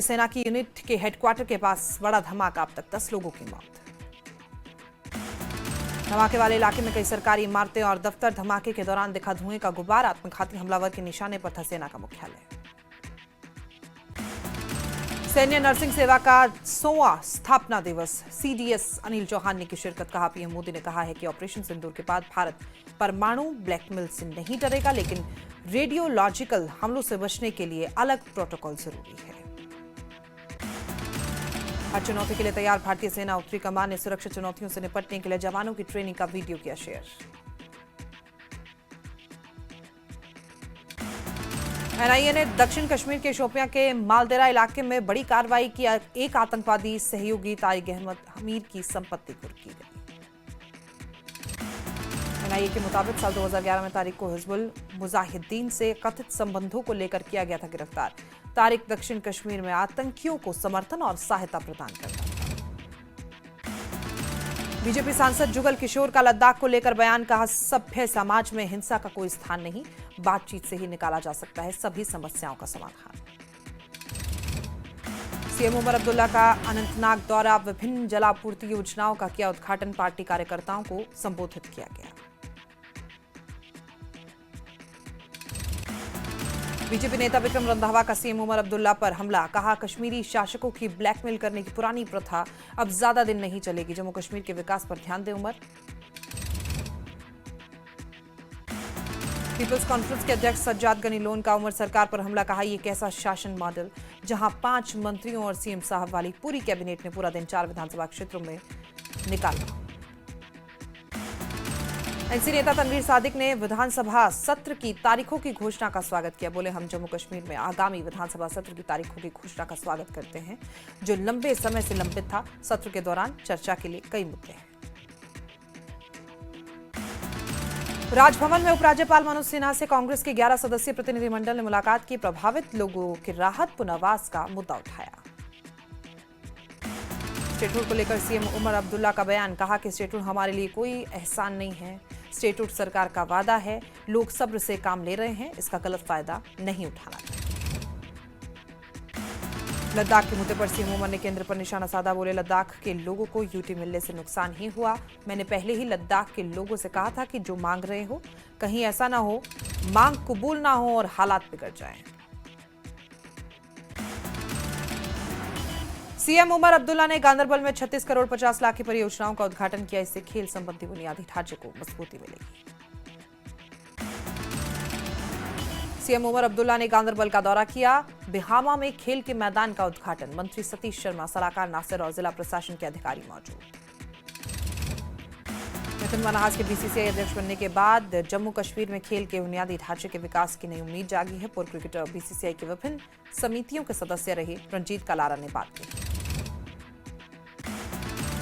में सेना की यूनिट के हेडक्वार्टर के पास बड़ा धमाका, अब तक 10 लोगों की मौत। धमाके वाले इलाके में कई सरकारी इमारतें और दफ्तर। धमाके के दौरान दिखा धुएं का गुब्बार। आत्मघाती हमलावर के निशाने पर था सेना का मुख्यालय। सैन्य नर्सिंग सेवा का 100वां स्थापना दिवस। सीडीएस अनिल चौहान ने की शिरकत। कहा, पीएम मोदी ने कहा है कि ऑपरेशन सिंदूर के बाद भारत परमाणु ब्लैकमेल से नहीं डरेगा, लेकिन रेडियोलॉजिकल हमलों से बचने के लिए अलग प्रोटोकॉल जरूरी है। हर चुनौती के लिए तैयार भारतीय सेना। उत्तरी कमान ने सुरक्षा चुनौतियों से निपटने के लिए जवानों की ट्रेनिंग का वीडियो किया शेयर। एनआईए ने दक्षिण कश्मीर के शोपियां के मालदेरा इलाके में बड़ी कार्रवाई की। एक आतंकवादी सहयोगी तारिक अहमद हमीर की संपत्ति कुर्की गई। एनआईए के मुताबिक साल 2011 में तारिक को हिजबुल मुजाहिदीन से कथित संबंधों को लेकर किया गया था गिरफ्तार। तारिक दक्षिण कश्मीर में आतंकियों को समर्थन और सहायता प्रदान करता था। बीजेपी सांसद जुगल किशोर का लद्दाख को लेकर बयान। कहा, सभ्य समाज में हिंसा का कोई स्थान नहीं, बातचीत से ही निकाला जा सकता है सभी समस्याओं का समाधान। सीएम उमर अब्दुल्ला का अनंतनाग दौरा। विभिन्न जलापूर्ति योजनाओं का किया उद्घाटन। पार्टी कार्यकर्ताओं को संबोधित किया गया। बीजेपी नेता विक्रम रंधावा का सीएम उमर अब्दुल्ला पर हमला। कहा, कश्मीरी शासकों की ब्लैकमेल करने की पुरानी प्रथा अब ज्यादा दिन नहीं चलेगी। जम्मू कश्मीर के विकास पर ध्यान दें उमर। पीपल्स कॉन्फ्रेंस के अध्यक्ष सज्जाद गनी लोन का उमर सरकार पर हमला। कहा, यह कैसा शासन मॉडल जहां 5 मंत्रियों और सीएम साहब वाली पूरी कैबिनेट ने पूरा दिन 4 विधानसभा क्षेत्रों में निकाला। एनसी नेता तनवीर सादिक ने विधानसभा सत्र की तारीखों की घोषणा का स्वागत किया। बोले, हम जम्मू कश्मीर में आगामी विधानसभा सत्र की तारीखों की घोषणा का स्वागत करते हैं, जो लंबे समय से लंबित था। सत्र के दौरान चर्चा के लिए कई मुद्दे हैं। राजभवन में उपराज्यपाल मनोज सिन्हा से कांग्रेस के 11 सदस्यीय प्रतिनिधिमंडल ने मुलाकात की। प्रभावित लोगों की राहत पुनर्वास का मुद्दा उठाया। स्टेटहुड को लेकर सीएम उमर अब्दुल्ला का बयान। कहा कि स्टेटहुड हमारे लिए कोई एहसान नहीं है, स्टेटहुड सरकार का वादा है। लोग सब्र से काम ले रहे हैं, इसका गलत फायदा नहीं उठाना चाहिए। लद्दाख के मुद्दे पर सीएम उमर ने केंद्र पर निशाना साधा। बोले, लद्दाख के लोगों को यूटी मिलने से नुकसान ही हुआ। मैंने पहले ही लद्दाख के लोगों से कहा था कि जो मांग रहे हो, कहीं ऐसा ना हो मांग कबूल ना हो और हालात बिगड़ जाएं। सीएम उमर अब्दुल्ला ने गांदरबल में 36 करोड़ 50 लाख की परियोजनाओं का उद्घाटन किया। इससे खेल संबंधी बुनियादी ढांचे को मजबूती मिलेगी। सीएम उमर अब्दुल्ला ने गांदरबल का दौरा किया। बिहामा में खेल के मैदान का उद्घाटन। मंत्री सतीश शर्मा, सलाहकार नासिर और जिला प्रशासन के अधिकारी मौजूद। मिथुन मनहास के बीसीसीआई अध्यक्ष बनने के बाद जम्मू कश्मीर में खेल के बुनियादी ढांचे के विकास की नई उम्मीद जागी है। पूर्व क्रिकेटर बीसीसीआई की विभिन्न समितियों के सदस्य रहे रंजीत कलारा ने बात की।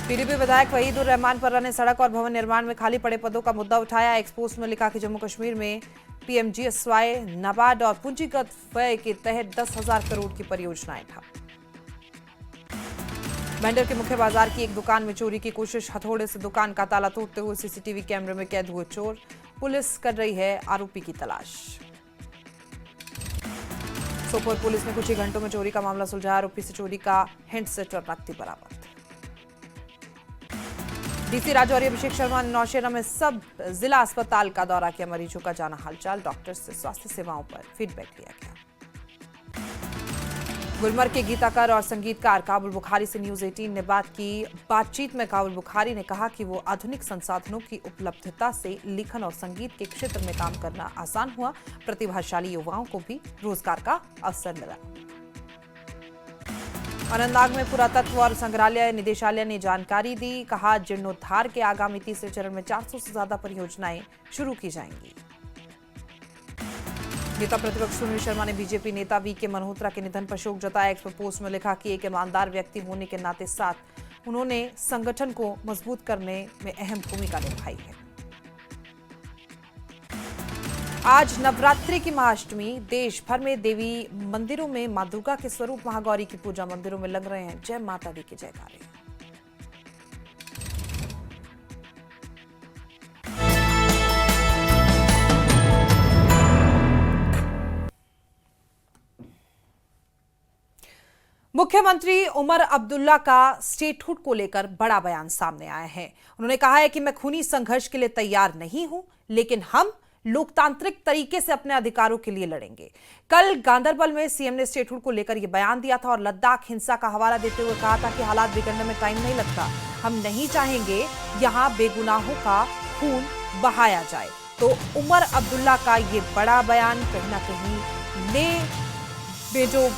पीडीपी विधायक वहीद उर रहमान पर ने सड़क और भवन निर्माण में खाली पड़े पदों का मुद्दा उठाया। एक्सपोस्ट में लिखा कि जम्मू कश्मीर में पीएमजीएसवाई, नाबार्ड और पूंजीगत व्यय के तहत 10,000 करोड़ की परियोजनाएं ठप। मेंढर के मुख्य बाजार की एक दुकान में चोरी की कोशिश। हथौड़े से दुकान का ताला तोड़ते हुए सीसीटीवी कैमरे में कैद हुए चोर। पुलिस कर रही है आरोपी की तलाश। सोपोर पुलिस ने कुछ ही घंटों में चोरी का मामला सुलझाया। आरोपी से चोरी का हैंडसेट और नकदी बरामद। डीसी राजू और अभिषेक शर्मा ने नौशेरा में सब जिला अस्पताल का दौरा किया। मरीजों का जाना हालचाल, डॉक्टर से स्वास्थ्य सेवाओं पर फीडबैक लिया गया। गुलमर्ग के गीतकार और संगीतकार काबुल बुखारी से न्यूज 18 ने बात की। बातचीत में काबुल बुखारी ने कहा कि वो आधुनिक संसाधनों की उपलब्धता से लेखन और संगीत के क्षेत्र में काम करना आसान हुआ। प्रतिभाशाली युवाओं को भी रोजगार का अवसर मिला। अनंतनाग में पुरातत्व और संग्रहालय निदेशालय ने जानकारी दी। कहा, जीर्णोद्धार के आगामी तीसरे चरण में 400 से ज्यादा परियोजनाएं शुरू की जाएंगी। नेता प्रतिपक्ष सुनील शर्मा ने बीजेपी नेता वी के मल्होत्रा के निधन पर शोक जताया। एक्स पोस्ट में लिखा कि एक ईमानदार व्यक्ति होने के नाते साथ उन्होंने संगठन को मजबूत करने में अहम भूमिका निभाई है। आज नवरात्रि की महाअष्टमी। देश भर में देवी मंदिरों में मां दुर्गा के स्वरूप महागौरी की पूजा। मंदिरों में लग रहे हैं जय माता दी के जयकारे। मुख्यमंत्री उमर अब्दुल्ला का स्टेटहुड को लेकर बड़ा बयान सामने आया है। उन्होंने कहा है कि मैं खूनी संघर्ष के लिए तैयार नहीं हूं, लेकिन हम लोकतांत्रिक तरीके से अपने अधिकारों के लिए लड़ेंगे। कल गांदरबल में सीएम ने स्टेटहुड को लेकर यह बयान दिया था और लद्दाख हिंसा का हवाला देते हुए कहा था कि हालात बिगड़ने में टाइम नहीं लगता, हम नहीं चाहेंगे यहां बेगुनाहों का खून बहाया जाए। तो उमर अब्दुल्ला का ये बड़ा बयान कहीं ना कहीं में जो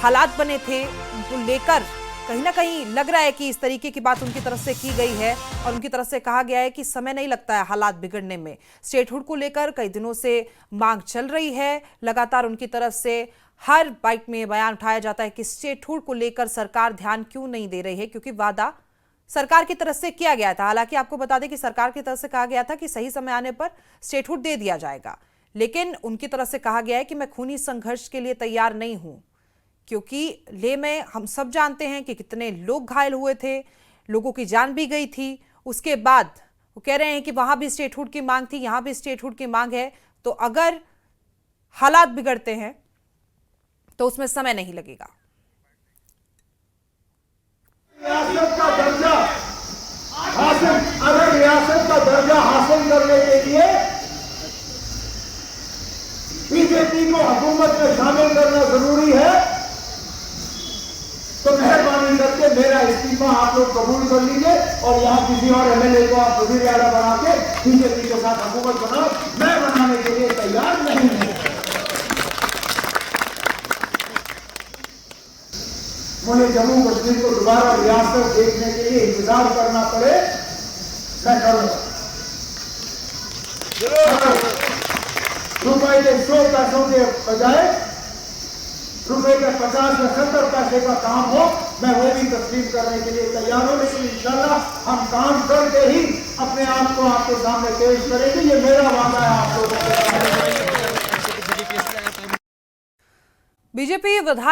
हालात बने थे उनको लेकर कहीं ना कहीं लग रहा है कि इस तरीके की बात उनकी तरफ से की गई है और उनकी तरफ से कहा गया है कि समय नहीं लगता है हालात बिगड़ने में। स्टेटहुड को लेकर कई दिनों से मांग चल रही है, लगातार उनकी तरफ से हर बाइट में बयान उठाया जाता है कि स्टेटहुड को लेकर सरकार ध्यान क्यों नहीं दे रही है, क्योंकि वादा सरकार की तरफ से किया गया था। हालांकि आपको बता दें कि सरकार की तरफ से कहा गया था कि सही समय आने पर स्टेटहुड दे दिया जाएगा, लेकिन उनकी तरफ से कहा गया है कि मैं खूनी संघर्ष के लिए तैयार नहीं हूं, क्योंकि लेह में हम सब जानते हैं कि कितने लोग घायल हुए थे, लोगों की जान भी गई थी। उसके बाद वो कह रहे हैं कि वहां भी स्टेटहुड की मांग थी, यहां भी स्टेटहुड की मांग है। तो अगर हालात बिगड़ते हैं तो उसमें समय नहीं लगेगा। रियासत का दर्जा हासिल, अगर रियासत का दर्जा हासिल करने के लिए बीजेपी को हुकूमत में शामिल करना जरूरी है, तो मेहरबानी करके मेरा इस्तीफा आप लोग कबूल कर लीजिए और यहाँ किसी और एमएलए को आप वजीर आला बना के बीजेपी के साथ हुकूमत बनाओ। मैं बनाने के लिए तैयार नहीं हूं। मुझे जम्मू कश्मीर को दोबारा रियासत देखने के लिए इंतजार करना पड़े, मैं करूंगा। रुपए के 100 पैसों के बजाय रुपए के 50 या 70 पैसे का काम हो, मैं वो भी तस्लीम करने के लिए तैयार हूं। लेकिन इंशाल्लाह हम काम करके ही अपने आप को आपके सामने पेश करेंगे, ये मेरा वादा है आप लोगों के सामने। बीजेपी विधायक